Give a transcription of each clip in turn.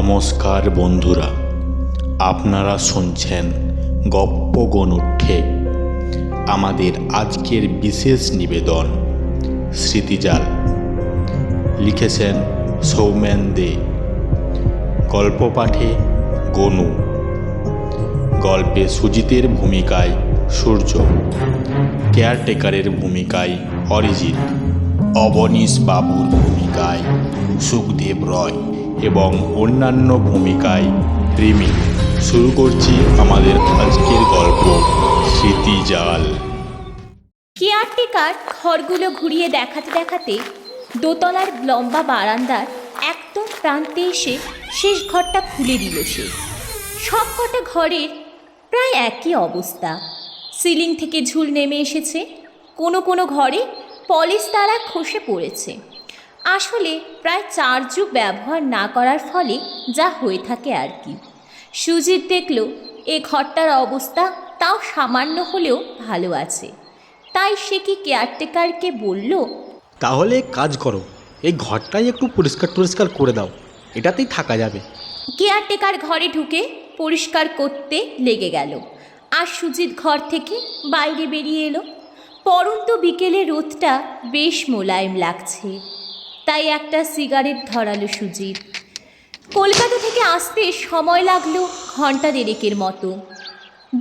নমস্কার বন্ধুরা, আপনারা শুনছেন গপ্প গনুঠে। আমাদের আজকের বিশেষ নিবেদন স্মৃতিজাল। লিখেছেন সৌমেন দে। গল্প পাঠে গনু। গল্পে সুজিতের ভূমিকায় সূর্য, কেয়ারটেকারের ভূমিকায় অরিজিৎ, অবনীশ বাবুর ভূমিকায় সুখদেব রয় এবং অন্যান্য ভূমিকায় রিমি। শুরু করছি আমাদের আজকের গল্প স্মৃতিজাল। কেয়ারটেকার ঘরগুলো ঘুরিয়ে দেখাতে দেখাতে দোতলার লম্বা বারান্দার একদম প্রান্তে এসে শেষ ঘরটা খুলে দিল সে। সব কটা ঘরের প্রায় একই অবস্থা। সিলিং থেকে ঝুল নেমে এসেছে, কোনো কোনো ঘরে পলিশ তারা খসে পড়েছে। আসলে প্রায় 4 যুগ ব্যবহার না করার ফলে যা হয়ে থাকে আর কি। সুজিত দেখল এ ঘরটার অবস্থা তাও সামান্য হলেও ভালো আছে। তাই সে কি কেয়ারটেকারকে বলল, তাহলে কাজ করো, এই ঘরটাই একটু পরিষ্কার করে দাও, এটাতেই থাকা যাবে। কেয়ারটেকার ঘরে ঢুকে পরিষ্কার করতে লেগে গেল। আর সুজিত ঘর থেকে বাইরে বেরিয়ে এলো। পরন্ত বিকেলে রোদটা বেশ মোলায়েম লাগছে, তাই একটা সিগারেট ধরালো সুজিত। কলকাতা থেকে আসতে সময় লাগলো ঘন্টা দেড়েকের মতো।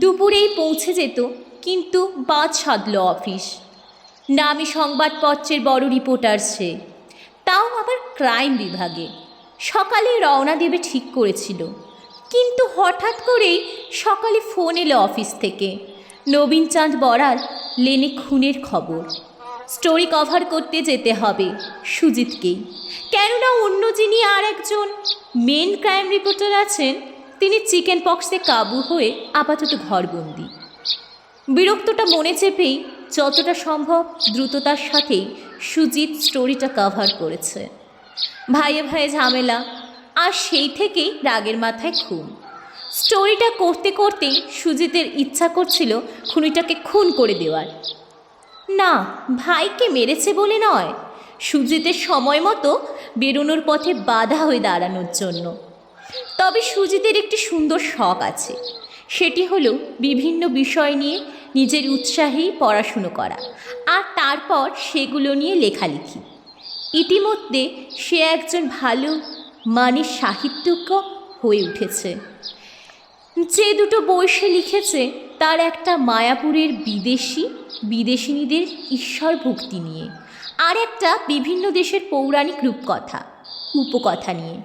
দুপুরেই পৌঁছে যেত, কিন্তু বাদ সাধল অফিস। নামি সংবাদপত্রের বড় রিপোর্টার সে, তাও আবার ক্রাইম বিভাগে। সকালে রওনা দেবে ঠিক করেছিল, কিন্তু হঠাৎ করেই সকালে ফোন এলো অফিস থেকে। নবীনচাঁদ বড়াল লেনে খুনের খবর। স্টোরি কভার করতে যেতে হবে সুজিতকেই, কেননা অন্য যিনি আর একজন মেন ক্রাইম রিপোর্টার আছেন, তিনি চিকেন পক্সে কাবু হয়ে আপাতত ঘরবন্দি। বিরক্তটা মনে চেপেই যতটা সম্ভব দ্রুততার সাথেই সুজিত স্টোরিটা কভার করেছে। ভাইয়ে ভাইয়ে ঝামেলা, আর সেই থেকেই রাগের মাথায় খুন। স্টোরিটা করতে করতেই সুজিতের ইচ্ছা করছিল খুনিটাকে খুন করে দেওয়ার। না, ভাইকে মেরেছে বলে নয়, সুজিতের সময় মতো বেরোনোর পথে বাধা হয়ে দাঁড়ানোর জন্য। তবে সুজিতের একটি সুন্দর শখ আছে, সেটি হলো বিভিন্ন বিষয় নিয়ে নিজের উৎসাহেই পড়াশুনো করা, আর তারপর সেগুলো নিয়ে লেখালেখি। ইতিমধ্যে সে একজন ভালো মানের সাহিত্যজ্ঞ হয়ে উঠেছে। যে দুটো বই সে লিখেছে, তার একটা মায়াপুরের বিদেশিনীদের ঈশ্বর ভক্তি নিয়ে, আর একটা বিভিন্ন দেশের পৌরাণিক রূপকথা উপকথা নিয়ে।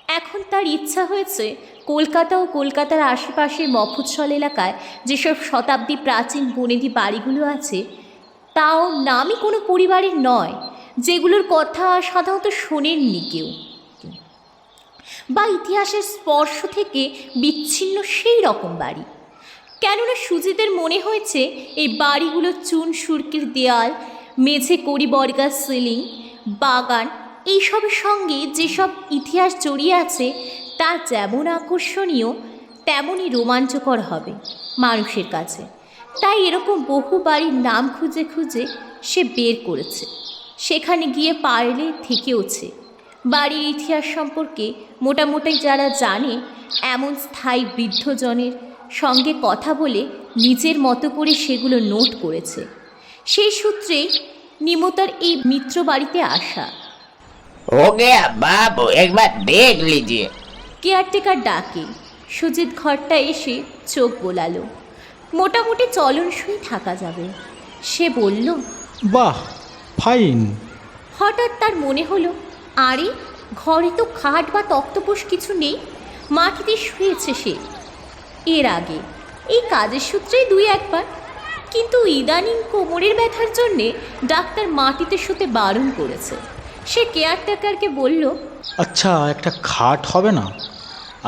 এখন তার ইচ্ছা হয়েছে কলকাতা ও কলকাতার আশেপাশের মফস্বল এলাকায় যেসব শতাব্দী প্রাচীন বনেদি বাড়িগুলো আছে, তাও নামই কোনো পরিবারের নয়, যেগুলোর কথা সাধারণত শোনেননি কেউ, বা ইতিহাসের স্পর্শ থেকে বিচ্ছিন্ন সেই রকম বাড়ি। কেননা সুজিতের মনে হয়েছে এই বাড়িগুলো চুন সুরকির দেয়াল, মেঝে কড়ি বর্গার সিলিং, বাগান, এইসবের সঙ্গে যেসব ইতিহাস জড়িয়ে আছে, তা যেমন আকর্ষণীয় তেমনই রোমাঞ্চকর হবে মানুষের কাছে। তাই এরকম বহু বাড়ির নাম খুঁজে খুঁজে সে বের করেছে। সেখানে গিয়ে পারলে থেকেওছে। বাড়ির ইতিহাস সম্পর্কে মোটামুটি যারা জানে এমন স্থায়ী বৃদ্ধজনের সঙ্গে কথা বলে নিজের মতো করে সেগুলো নোট করেছে। সেই সূত্রেই নিমতার এই মিত্র বাড়িতে আসা। हो गया बाबू, एक बार देख लीजिए। কেয়ারটেকার ডাকে। সুজিত ঘরটা এসে চোখ বোলালো। মোটামুটি চলনসই থাকা যাবে, সে বলল। বাহ, ফাইন। হঠাৎ তার মনে হলো, আরে ঘরে তো খাট বা তক্তপোষ কিছু নেই, মাটিতে শুয়েছে সে। এর আগে এই কাজের সূত্রেই 2-1 বার, কিন্তু ইদানিং কোমরের ব্যথার জন্যে ডাক্তার মাটিতে শুতে বারণ করেছে। সে কেয়ারটেকারকে বলল, আচ্ছা, একটা খাট হবে না?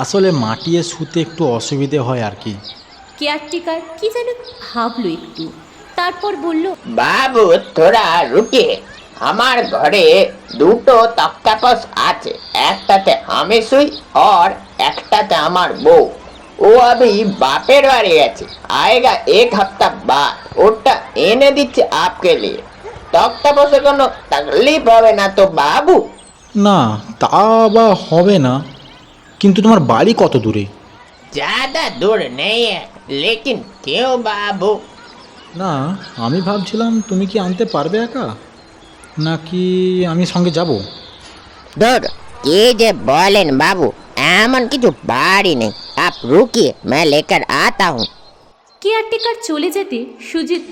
আসলে মাটিয়ে শুতে একটু অসুবিধে হয় আর কি। কেয়ারটেকার কি যেন ভাবলো একটু, তারপর বলল, बाबू थोड़ा रुकिए, আমার ঘরে 2টো তক্তাপোষ আছে, একটাতে আমি শুই और একটাতে আমার বউ। ও अभी বাপের বাড়ি গেছে, आएगा 1 हफ्ता बाद, ওটা এনে দিচ্ছি आपके लिए। তক্তাপোষে কোনো তকলিফ হবে না তো বাবু? না, তা বা হবে না, কিন্তু তোমার বাড়ি কত দূরে? ज्यादा दूर नहीं है, लेकिन क्यों बाबू? না, আমি ভাবছিলাম তুমি কি আনতে পারবে একা, নাকি আমি সঙ্গে যাব? दूर কি যে বলেন বাবু, এমন কিছু বাড়ি নেই। आप रुकिए, मैं लेकर आता हूँ। কেয়ারটেকার চলে যেতে সুজিত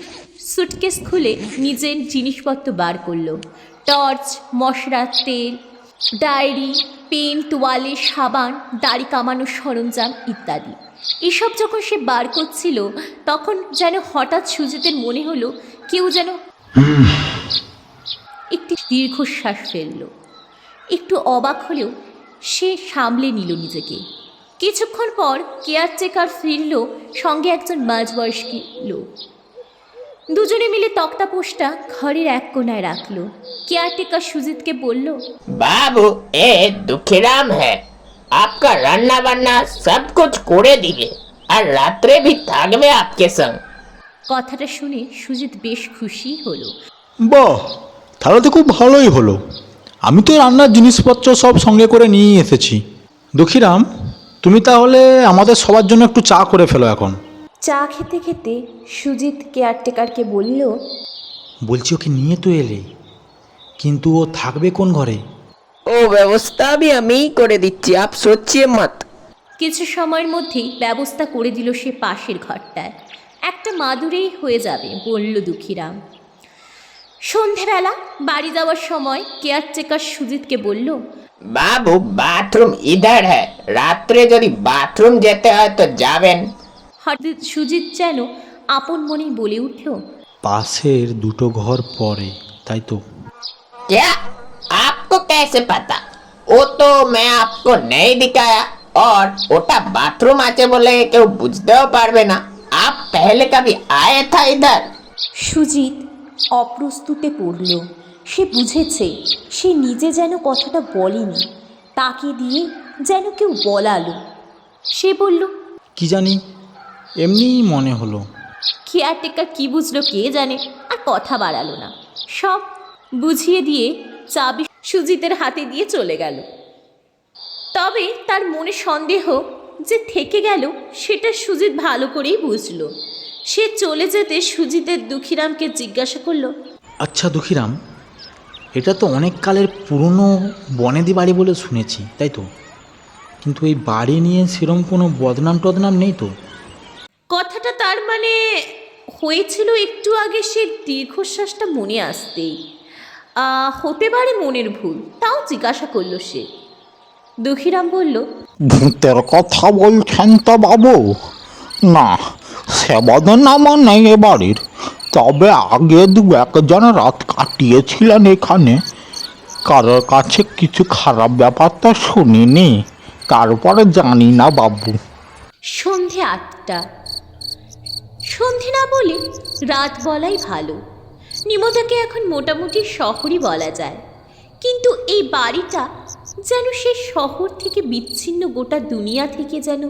সুটকেস খুলে নিজের জিনিসপত্র বার করলো। টর্চ, মশলা, তেল, ডায়েরি, পেন, তোয়ালে, সাবান, দাড়ি কামানোর সরঞ্জাম ইত্যাদি। এসব যখন সে বার করছিল তখন যেন হঠাৎ সুজিতের মনে হলো কেউ যেন একটি দীর্ঘশ্বাস ফেলল। একটু অবাক হলেও সে সামলে নিল নিজেকে। কিছুক্ষণ পর কেয়ারটেকার ফিরল, সঙ্গে একজন মাঝবয়স্ক লোক। দুজনে মিলে তক্তাপোষটা ঘরের এক কোনায় রাখলো। কেয়ারটেকার সুজিতকে বলল, बाबू ए दुखीराम है, आपका रान्ना बान्ना सब कुछ করে দিবে আর রাত্রে भी থাকবে आपके संग। কথাটা শুনে সুজিত বেশ খুশি হলো। বাহ, তাহলে তো খুব ভালোই হলো। আমি তো রান্নার জিনিসপত্র সব সঙ্গে করে নিয়ে এসেছি। দুঃখীরাম, তুমি তাহলে আমাদের সবার জন্য একটু চা করে ফেলো এখন। চা খেতে খেতে সুজিত কেয়ারটেকারকে বলল, বলছি ওকে নিয়ে তো এলে, কিন্তু ও থাকবে কোন ঘরে? ও ব্যবস্থা আমি আমিই করে দিচ্ছি, আপ সোচিয়ে মত। কিছু সময়ের মধ্যেই ব্যবস্থা করে দিল সে পাশের ঘরটায়। একটা মাদুরেই হয়ে যাবে বলল দুঃখীরাম। সন্ধেবেলা বাড়ি যাওয়ার সময় কেয়ারটেকার সুজিতকে বলল, বাবু বাথরুম ইধার হ্যাঁ, রাত্রে যদি বাথরুম যেতে হয় তো যাবেন। হঠাৎ সুজিত যেন আপন মনেই বলে উঠল, পাশের দুটো ঘর পরে, তাই তো? क्या आपको कैसे पता? वो तो मैं आपको नहीं दिखाया, और ওটা বাথরুম আছে বলে কেউ বুঝতেও পারবে না। आप पहले कभी आए था इधर? সুজিত অপ্রস্তুতে পড়ল। সে বুঝেছে সে নিজে যেন কথাটা বলেনি, তাকে দিয়ে যেন কেউ বলালো। সে বলল, কি জানি, এমনিই মনে হলো। কেয়ারটেকার কি বুঝলো কে জানে, আর কথা বাড়ালো না। সব বুঝিয়ে দিয়ে চাবি সুজিতের হাতে দিয়ে চলে গেল। তবে তার মনে সন্দেহ যে থেকে গেল সেটা সুজিত ভালো করেই বুঝলো। সে চলে যেতে সুজিতের দুঃখীরামকে জিজ্ঞাসা করলো, আচ্ছা দুঃখীরাম, এটা তো অনেক কালের পুরনো বনেদি বাড়ি বলে শুনেছি, তাই তো? কিন্তু এই বাড়ি নিয়ে সেরকম কোনো বদনাম টদনাম নেই তো? কথাটা তার মানে হয়েছিল একটু আগে সে দীর্ঘশ্বাসটা মনে আসতেই। হতে পারে মনের ভুল, তাও জিজ্ঞাসা করলো সে। দুঃখীরাম বলল, ভূতের কথা বলছেন তো বাবু? না, সে বদনাম নেই এ বাড়ির। তবে আগে দু একজন রাত কাটিয়েছিলেন এখানে। কারোর কাছে কিছু খারাপ ব্যাপার তো শুনিনি, তারপরে জানি না বাবু। সন্ধে 8টা। সন্ধে না বলে রাত বলাই ভালো। নিমতাকে এখন মোটামুটি শহরই বলা যায়, কিন্তু এই বাড়িটা যেন সে শহর থেকে বিচ্ছিন্ন, গোটা দুনিয়া থেকে যেন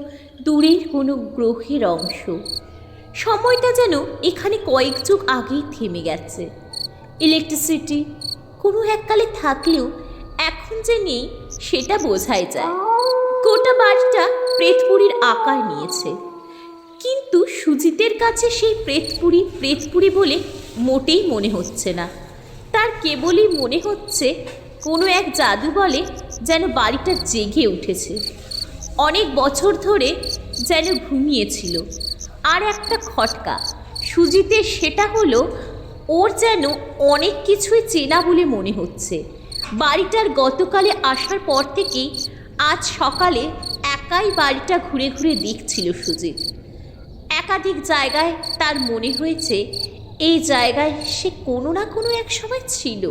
দূরের কোনো গ্রহের অংশ। সময়টা যেন এখানে কয়েক যুগ আগেই থেমে গেছে। ইলেকট্রিসিটি কোনো এককালে থাকলেও এখন যে নেই সেটা বোঝাই যায়। গোটা বাড়িটা প্রেতপুরীর আকার নিয়েছে, কিন্তু সুজিতের কাছে সেই প্রেতপুরী বলে মোটেই মনে হচ্ছে না। তার কেবলই মনে হচ্ছে কোনো এক জাদু বলে যেন বাড়িটা জেগে উঠেছে, অনেক বছর ধরে যেন ঘুমিয়েছিল। আর একটা খটকা সুজিতের, সেটা হলো ওর যেন অনেক কিছুই চেনা বলে মনে হচ্ছে। বাড়িটার গতকালে আসার পর থেকেই আজ সকালে একাই বাড়িটা ঘুরে ঘুরে দেখছিল সুজিত। একাধিক জায়গায় তার মনে হয়েছে এই জায়গায় সে কোনো না কোনো এক সময় ছিল।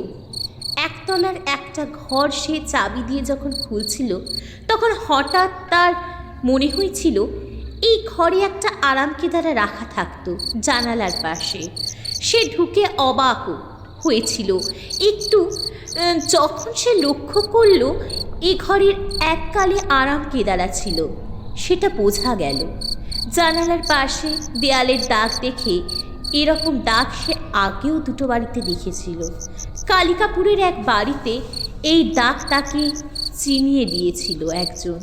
একতলার একটা ঘর সে চাবি দিয়ে যখন খুলছিল তখন হঠাৎ তার মনে হয়েছিল এই ঘরে একটা আরামকেদারা রাখা থাকতো জানালার পাশে। সে ঢুকে অবাক হয়েছিল একটু যখন সে লক্ষ্য করল এ ঘরের এককালে আরামকেদারা ছিল। সেটা বোঝা গেল জানালার পাশে দেয়ালের দাগ দেখে। এরকম দাগ সে আগেও দুটো বাড়িতে দেখেছিল। কালিকাপুরের এক বাড়িতে এই দাগ তাকে চিনিয়ে দিয়েছিল একজন।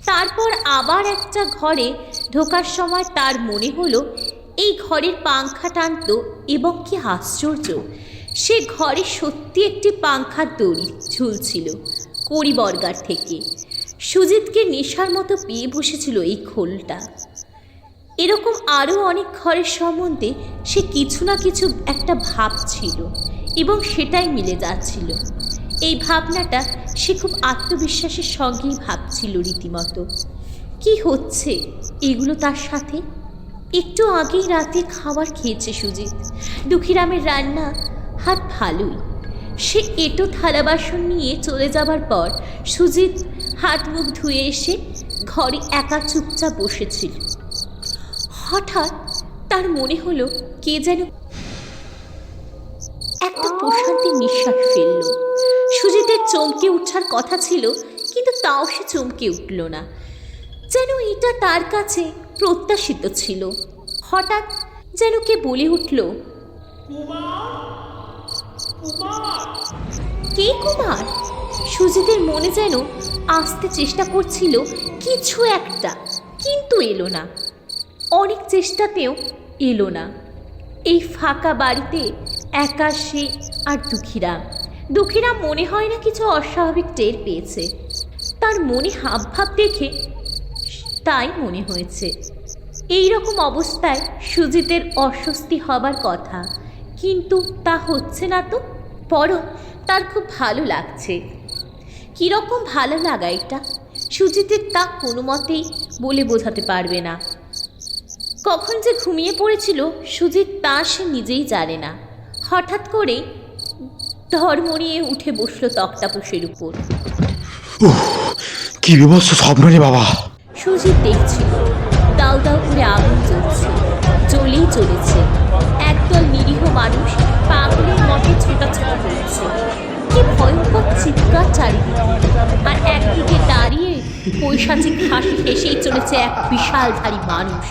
তারপর আবার একটা ঘরে ঢোকার সময় তার মনে হলো এই ঘরের পাংখা টানতো, এবং কি আশ্চর্য, সে ঘরে সত্যি একটি পাংখার দড়ি ঝুলছিল কড়িবর্গার থেকে। সুজিতকে নেশার মতো পেয়ে বসেছিল এই খোলটা। এরকম আরও অনেক ঘরের সম্বন্ধে সে কিছু না কিছু একটা ভাবছিল, এবং সেটাই মিলে যাচ্ছিল। এই ভাবনাটা সে খুব আত্মবিশ্বাসের সঙ্গেই ভাবছিল রীতিমতো। কি হচ্ছে এগুলো তার সাথে? একটু আগেই রাতে খাবার খেয়েছে সুজিত। দুঃখীরামের রান্না হাত ভালোই। সে এঁটো থালা বাসন নিয়ে চলে যাবার পর সুজিত হাত মুখ ধুয়ে এসে ঘরে একা চুপচাপ বসেছিল। হঠাৎ তার মনে হলো কে যেন একটা প্রশান্তির নিঃশ্বাস ফেলল। সুজিতের চমকে উঠার কথা ছিল, কিন্তু তাও সে চমকে উঠল না, যেন এটা তার কাছে প্রত্যাশিত ছিল। হঠাৎ যেন কে বলে উঠল, কে কুমার? সুজিতের মনে যেন আসতে চেষ্টা করছিল কিছু একটা, কিন্তু এলো না। অনেক চেষ্টাতেও এলো না। এই ফাঁকা বাড়িতে একা সে আর দুঃখীরাম মনে হয় না কিছু অস্বাভাবিক টের পেয়েছে। তার মনে হাবভাব দেখে তাই মনে হয়েছে। এই রকম অবস্থায় সুজিতের অস্বস্তি হবার কথা, কিন্তু তা হচ্ছে না তো। বরং তার খুব ভালো লাগছে। কীরকম ভালো লাগা এটা সুজিতের তা কোনো মতেই বলে বোঝাতে পারবে না। কখন যে ঘুমিয়ে পড়েছিল সুজিত তা সে নিজেই জানে না। হঠাৎ করে ধর্মড়িয়ে উঠে বসলো তক্তাপোষের উপর। কি বিভৎস স্বপ্ন রে বাবা! সুজিত দেখছিল দাউ দাউ করে আগুন জ্বলছে, জ্বলেই চলেছে। একদল নিরীহ মানুষ পাগলের মতো ছোটাছুটি করছে। কি ভয়ঙ্কর চিৎকার চারিদিকে! আর একদিকে দাঁড়িয়ে পৈশাচিক হাসি হেসেই চলেছে এক বিশালধারী মানুষ।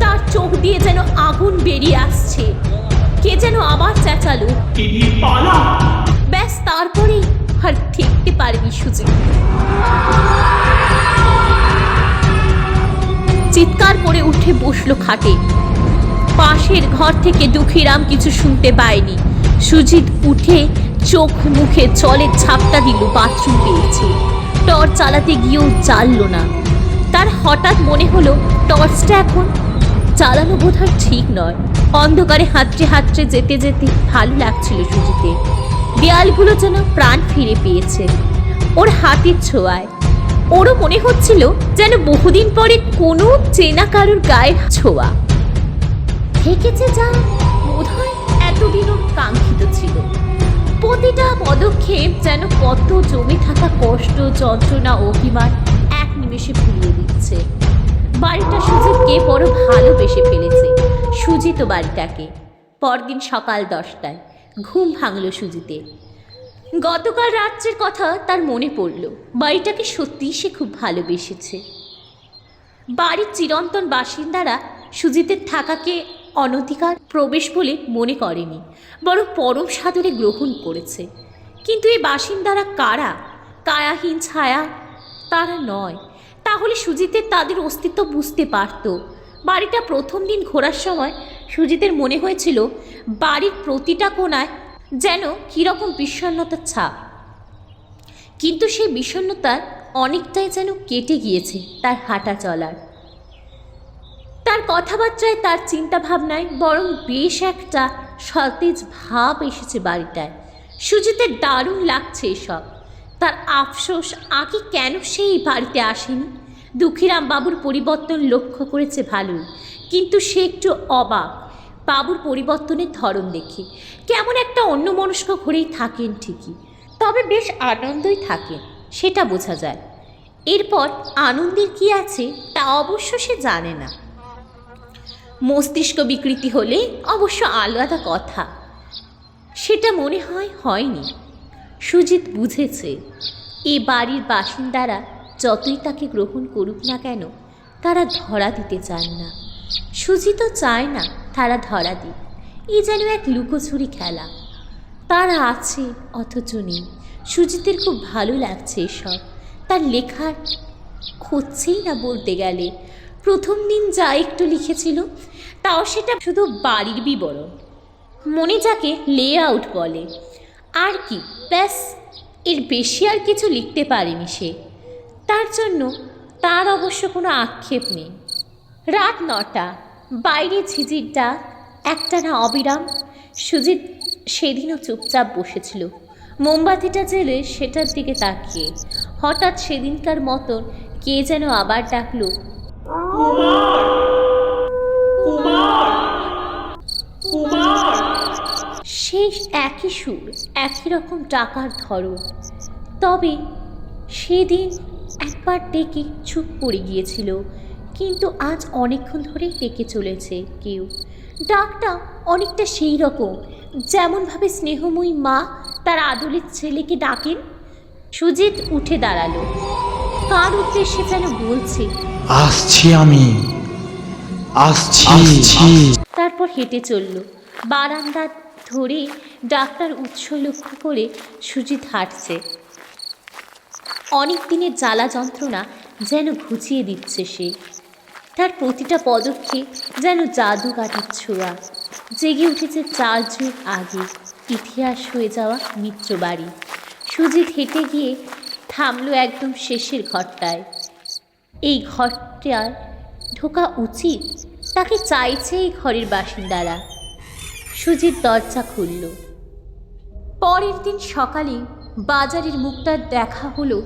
তার চোখ দিয়ে যেন আগুন বেরিয়ে আসছে। কে যেন আবার চেঁচালো, ব্যাস তারপরেই আর দেখতে পারেনি সুজিত। চিৎকার করে উঠে বসলো খাটে। পাশের ঘর থেকে দুঃখীরাম কিছু শুনতে পায়নি। সুজিত উঠে চোখ মুখে জলের ঝাপটা দিল, বাথরুম পেয়েছে। টর্চ চালাতে গিয়েও জ্বালল না। তার হঠাৎ মনে হলো টর্চটা এখন চালানো বোধহয় ঠিক নয়। অন্ধকারে হাতড়ে হাতড়ে যেতে যেতে ভালো লাগছিল সুজিতের। দেয়ালগুলো যেন প্রাণ ফিরে পেয়েছে ওর হাতের ছোঁয়ায়। ওরও মনে হচ্ছিল যেন বহুদিন পরে কোনো চেনা কারোর গায়ের ছোঁয়া থেকেছে, যা বোধহয় এতদিন ওর কাঙ্ক্ষিত ছিল। প্রতিটা পদক্ষেপ যেন কত জমে থাকা কষ্ট, যন্ত্রণা, অভিমান এক নিমেষে ভুলিয়ে দিচ্ছে। বাড়িটা সুজিতকে বড় ভালোবেসে ফেলেছে। সুজিত বাড়িটাকে। পরদিন সকাল 10টায় ঘুম ভাঙল সুজিতের। গতকাল রাত্রের কথা তার মনে পড়ল। বাড়িটাকে সত্যিই সে খুব ভালোবেসেছে। বাড়ির চিরন্তন বাসিন্দারা সুজিতের থাকাকে অনধিকার প্রবেশ বলে মনে করেনি, বরং পরম সাদরে গ্রহণ করেছে। কিন্তু এই বাসিন্দারা কারা? কায়াহীন ছায়া তারা নয়। তাহলে সুজিতের তাদের অস্তিত্ব বুঝতে পারত। বাড়িটা প্রথম দিন ঘোরার সময় সুজিতের মনে হয়েছিল বাড়ির প্রতিটা কোণায় যেন কীরকম বিষণ্ণতার ছাপ। কিন্তু সেই বিষণ্ণতার অনেকটাই যেন কেটে গিয়েছে তার হাঁটা চলার, তার কথাবার্তায়, তার চিন্তাভাবনায় বরং বেশ একটা সতেজ ভাব এসেছে বাড়িটায়। সুজিতের দারুণ লাগছে এসব। তার আফসোস আগে কেন সেই বাড়িতে আসেনি। দুঃখীরাম বাবুর পরিবর্তন লক্ষ্য করেছে ভালোই, কিন্তু সে একটু অবাক বাবুর পরিবর্তনের ধরন দেখে। কেমন একটা অন্যমনস্ক ঘরেই থাকেন ঠিকই, তবে বেশ আনন্দই থাকেন, সেটা বোঝা যায়। এরপর আনন্দের কি আছে তা অবশ্য সে জানে না। মস্তিষ্ক বিকৃতি হলে অবশ্য আলাদা কথা, সেটা মনে হয় হয়নি। সুজিত বুঝেছে এ বাড়ির বাসিন্দারা যতই তাকে গ্রহণ করুক না কেন, তারা ধরা দিতে চান না। সুজিতও চায় না তারা ধরা দিক। এ যেন এক লুকোচুরি খেলা। তারা আছে অথচ নেই। সুজিতের খুব ভালো লাগছে এসব। তার লেখার হচ্ছেই না বলতে গেলে। প্রথম দিন যা একটু লিখেছিল তাও সেটা শুধু বাড়ির বিবরণ, মনে যাকে লে আউট বলে, আর কি, ব্যাস, এর বেশি আর কিছু লিখতে পারেনি সে। তার জন্য তার অবশ্য কোনো আক্ষেপ নেই। রাত 9টা, বাইরে ঝিঝির ডাক একটানা অবিরাম। সুজিত সেদিনও চুপচাপ বসেছিল, মোমবাতিটা জেলে সেটার দিকে তাকিয়ে। হঠাৎ সেদিনকার মতন কে যেন আবার ডাকলো, সেই একই সুর, একই রকম ডাকার ধরন। তবে সেদিন একবার ডেকে চুপ পড়ে গিয়েছিল, কিন্তু আজ অনেকক্ষণ ধরেই ডেকে চলেছে কেউ। ডাকটা অনেকটা সেই রকম যেমনভাবে স্নেহময়ী মা তার আদরের ছেলেকে ডাকেন। সুজিত উঠে দাঁড়ালো, কার উদ্দেশ্যে যেন বলছে, আসছি আমি, আসছি। তারপর হেঁটে চলল। বারান্দা ধরে ডাক্তার উৎস লক্ষ্য করে সুজিত হাঁটছে। অনেক দিনের জ্বালা যন্ত্রণা যেন ঘুচিয়ে দিচ্ছে সে। তার প্রতিটা পদক্ষেপ যেন জাদুকাঠির ছোঁয়া। জেগে উঠেছে 4 যুগ আগে ইতিহাস হয়ে যাওয়া মিত্র বাড়ি। সুজিত হেঁটে গিয়ে থামলো একদম শেষের ঘরটায়। এই ঘরটায় ঢোকা উচিত, তাকে চাইছে এই ঘরের বাসিন্দারা। সুজিত দরজা খুলল। পরের দিন সকালে বাজারের মুখটা দেখা হলো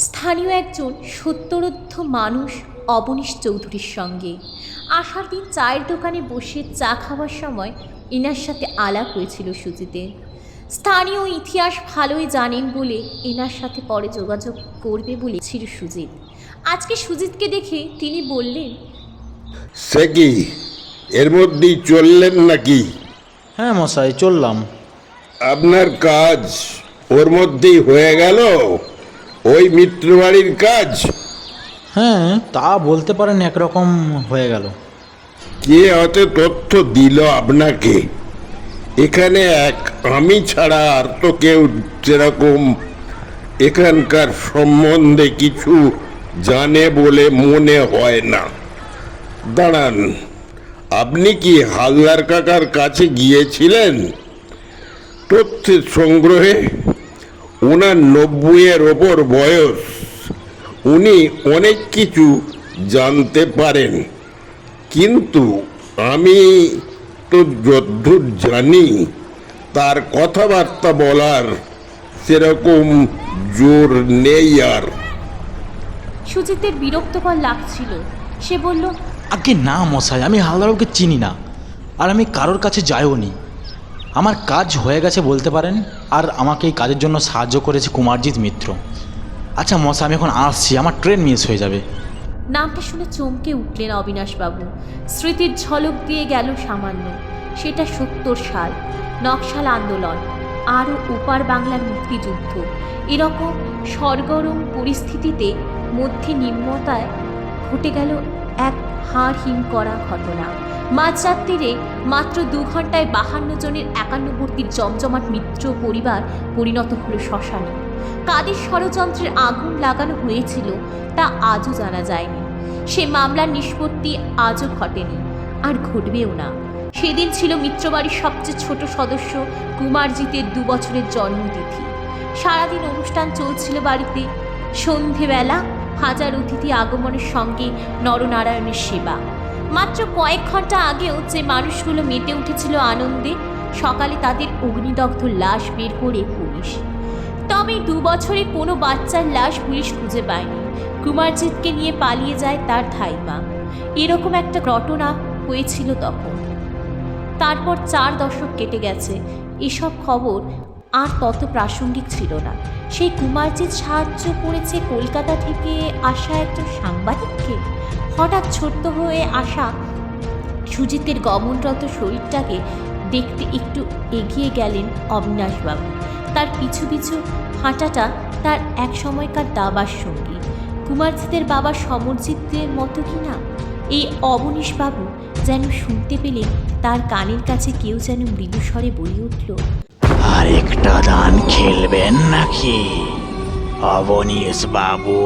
স্থানীয় একজন সত্তরোর্ধ্ব মানুষ অবনীশ চৌধুরীর সঙ্গে। আসার দিন চায়ের দোকানে বসে চা খাওয়ার সময় এনার সাথে আলাপ হয়েছিল সুজিতের। স্থানীয় ইতিহাস ভালোই জানেন বলে এনার সাথে পরে যোগাযোগ করবে বলেছিল সুজিত। আজকে সুজিতকে দেখে তিনি বললেন, সে কি এর মধ্যেই চললেন নাকি? হ্যাঁ মশাই, চললাম। আপনার কাজ ওর মধ্যেই হয়ে গেল? ওই মিত্রবাড়ির কাজ? হ্যাঁ, তা বলতে পারেন, একরকম হয়ে গেল। কে অত তথ্য দিল আপনাকে? এখানে এক আমি ছাড়া আর তো কেউ যেরকম এখানকার সম্বন্ধে কিছু জানে বলে মনে হয় না। দাঁড়ান, আপনি কি হালদার কাকার কাছে গিয়েছিলেন তথ্যের সংগ্রহে? ওনার 90-এর ওপর বয়স, উনি অনেক কিছু জানতে পারেন, কিন্তু আমি তো যদ্দূর জানি তার কথাবার্তা বলার সেরকম জোর নেই। আর সুজিতের বিরক্তকর লাগছিল। সে বলল, আগে না মশাই, আমি হালদারবাবুকে চিনি না, আর আমি কারোর কাছে যাইও নি। আমার কাজ হয়ে গেছে বলতে পারেন, আর আমাকে এই কাজের জন্য সাহায্য করেছে কুমারজিৎ মিত্র। আচ্ছা মশাই, আমি এখন আসছি, আমার ট্রেন মিস হয়ে যাবে। নামটা শুনে চমকে উঠলেন অবিনাশবাবু। স্মৃতির ঝলক দিয়ে গেল সামান্য। সেটা 70 সাল, নকশাল আন্দোলন, আরও ওপার বাংলার মুক্তিযুদ্ধ। এরকম সরগরম পরিস্থিতিতে মধ্যে নিম্নতায় ঘটে গেল এক হাড় হিম করা ঘটনা। মাঝরাত্রিরে মাত্র 2 ঘন্টায় 52 জনের 51 জমজমাট মিত্র পরিবার পরিণত হলো শ্মশানে। কাদের ষড়যন্ত্রের আগুন লাগানো হয়েছিল তা আজও জানা যায়নি। সে মামলার নিষ্পত্তি আজও ঘটেনি, আর ঘটবেও না। সেদিন ছিল মিত্রবাড়ির সবচেয়ে ছোট সদস্য কুমারজিতের 2 বছরের জন্মতিথি। সারাদিন অনুষ্ঠান চলছিল বাড়িতে। সন্ধেবেলা হাজার অতিথি আগমনের সঙ্গে নরনারায়ণের সেবা। মাত্র কয়েক ঘন্টা আগেও যে মানুষগুলো মেতে উঠেছিল আনন্দে, সকালে তাদের অগ্নিদগ্ধ লাশ বের করে পুলিশ। তবে 2 বছরে কোনো বাচ্চার লাশ পুলিশ খুঁজে পায়নি। কুমারজিৎকে নিয়ে পালিয়ে যায় তার ধাইমা। এরকম একটা ঘটনা হয়েছিল তখন। তারপর 4 দশক কেটে গেছে। এসব খবর আর তত প্রাসঙ্গিক ছিল না। সেই কুমারজিৎ সাহায্য করেছে কলকাতা থেকে আসা একজন সাংবাদিককে। হঠাৎ ছোট্ট হয়ে আসা সুজিতের গমনরত শরীরটাকে দেখতে একটু এগিয়ে গেলেন অবিনাশবাবু। তার পিছু পিছু হাঁটাটা তার এক সময়কার দাবার সঙ্গী। কুমারজিতের বাবা সমরজিতের মতো কিনা এই অবনীশবাবু যেন শুনতে পেলে তার কানের কাছে কেউ যেন মৃদুস্বরে বলে উঠল, আর একটা দান খেলবেন নাকি? অবনীশ বাবু।